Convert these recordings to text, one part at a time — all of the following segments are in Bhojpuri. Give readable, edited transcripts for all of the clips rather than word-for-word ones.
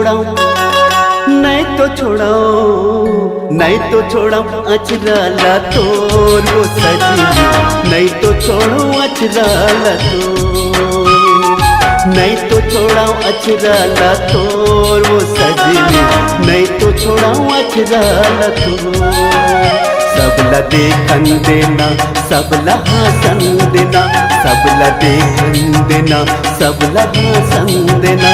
छोड़ाऊं, नहीं तो छोड़ाऊं, नहीं तो छोड़ाऊं अचराला तोर वो सजनी, नहीं तो छोड़ूं अचराला तोर, नहीं तो छोड़ाऊं अचराला तोर वो सजनी, नहीं तो छोड़ाऊं अचराला तोर। सबला देखन देना, सबला हसन देना, सबला देखन देना, सबला हसन देना,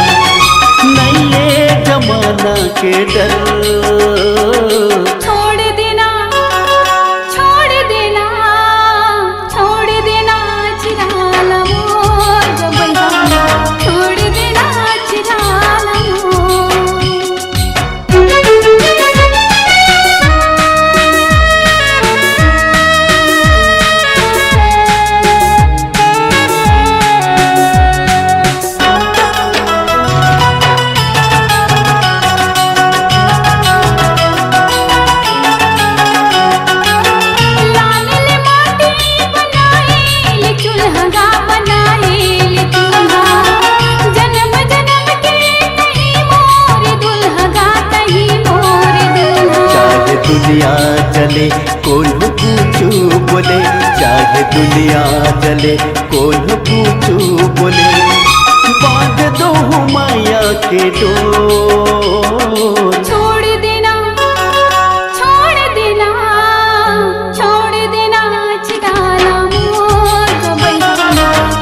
नहीं ये जमाना के डर। छोड़ देना, छोड़ देना, छोड़ देना चिराला मोर गबैया, छोड़ देना चिराला दुनिया चले कौन पूछू बोले, चाहे दुनिया चले कौन पूछू बोले, बांध दो माया के डोर। छोड़ देना, छोड़ देना, छोड़ देना चिराला मोर गबैया,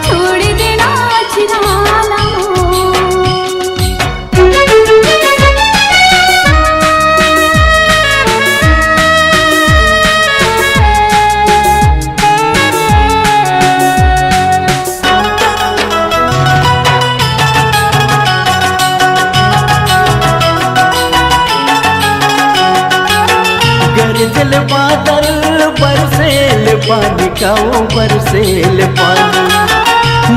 छोड़ देना चिराला गरजल बादल बरसेल पानी का वो बरसेल पानी,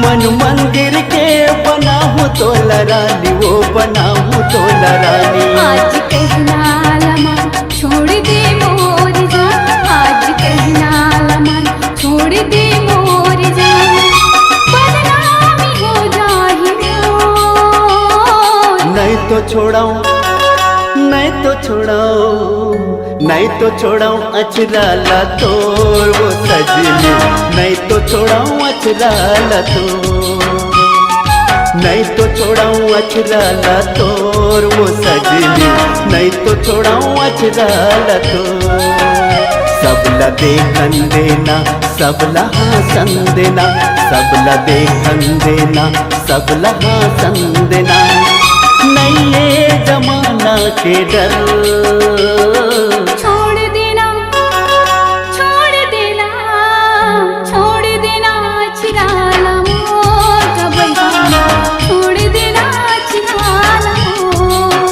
मन मंदिर के बनाऊं तो लरानी, वो बनाऊं तो लरानी। आज कहना लमन छोड़ दे मोर जान, आज कहना लमन छोड़ दे मोर जान, बदनामी हो जाही मोर। नहीं तो छोड़ाऊं, नहीं तो छोड़ाऊं, नहीं तो छोड़ाऊं अचराला तोर वो सजनी, नहीं तो छोड़ाऊं अचराला तोर, नहीं तो छोड़ाऊं अचराला तोर वो सजनी, नहीं तो छोड़ाऊं अचराला तोर। सबला देखन देना, सबला हसन देना, सबला देखन देना, सबला हसन देना, नहीं ये जमाना के डर। छोड़ देना, छोड़ देना, छोड़ देना चिराला मोर गबैया, छोड़ देना चिराला मोर।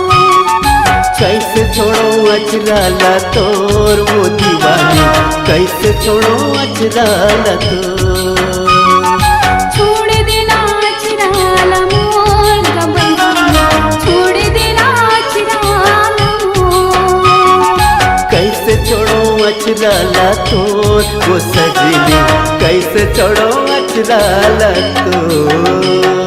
कैसे छोड़ो अचराला तोर वो दीवानी, कैसे छोड़ो अचराला तोर। छोड़ देना चिराला मोर गबैया, छोड़ देना चिराला मोर। कैसे छोड़ो अचराला तोर वो सजनी, कैसे छोड़ो अचराला तोर।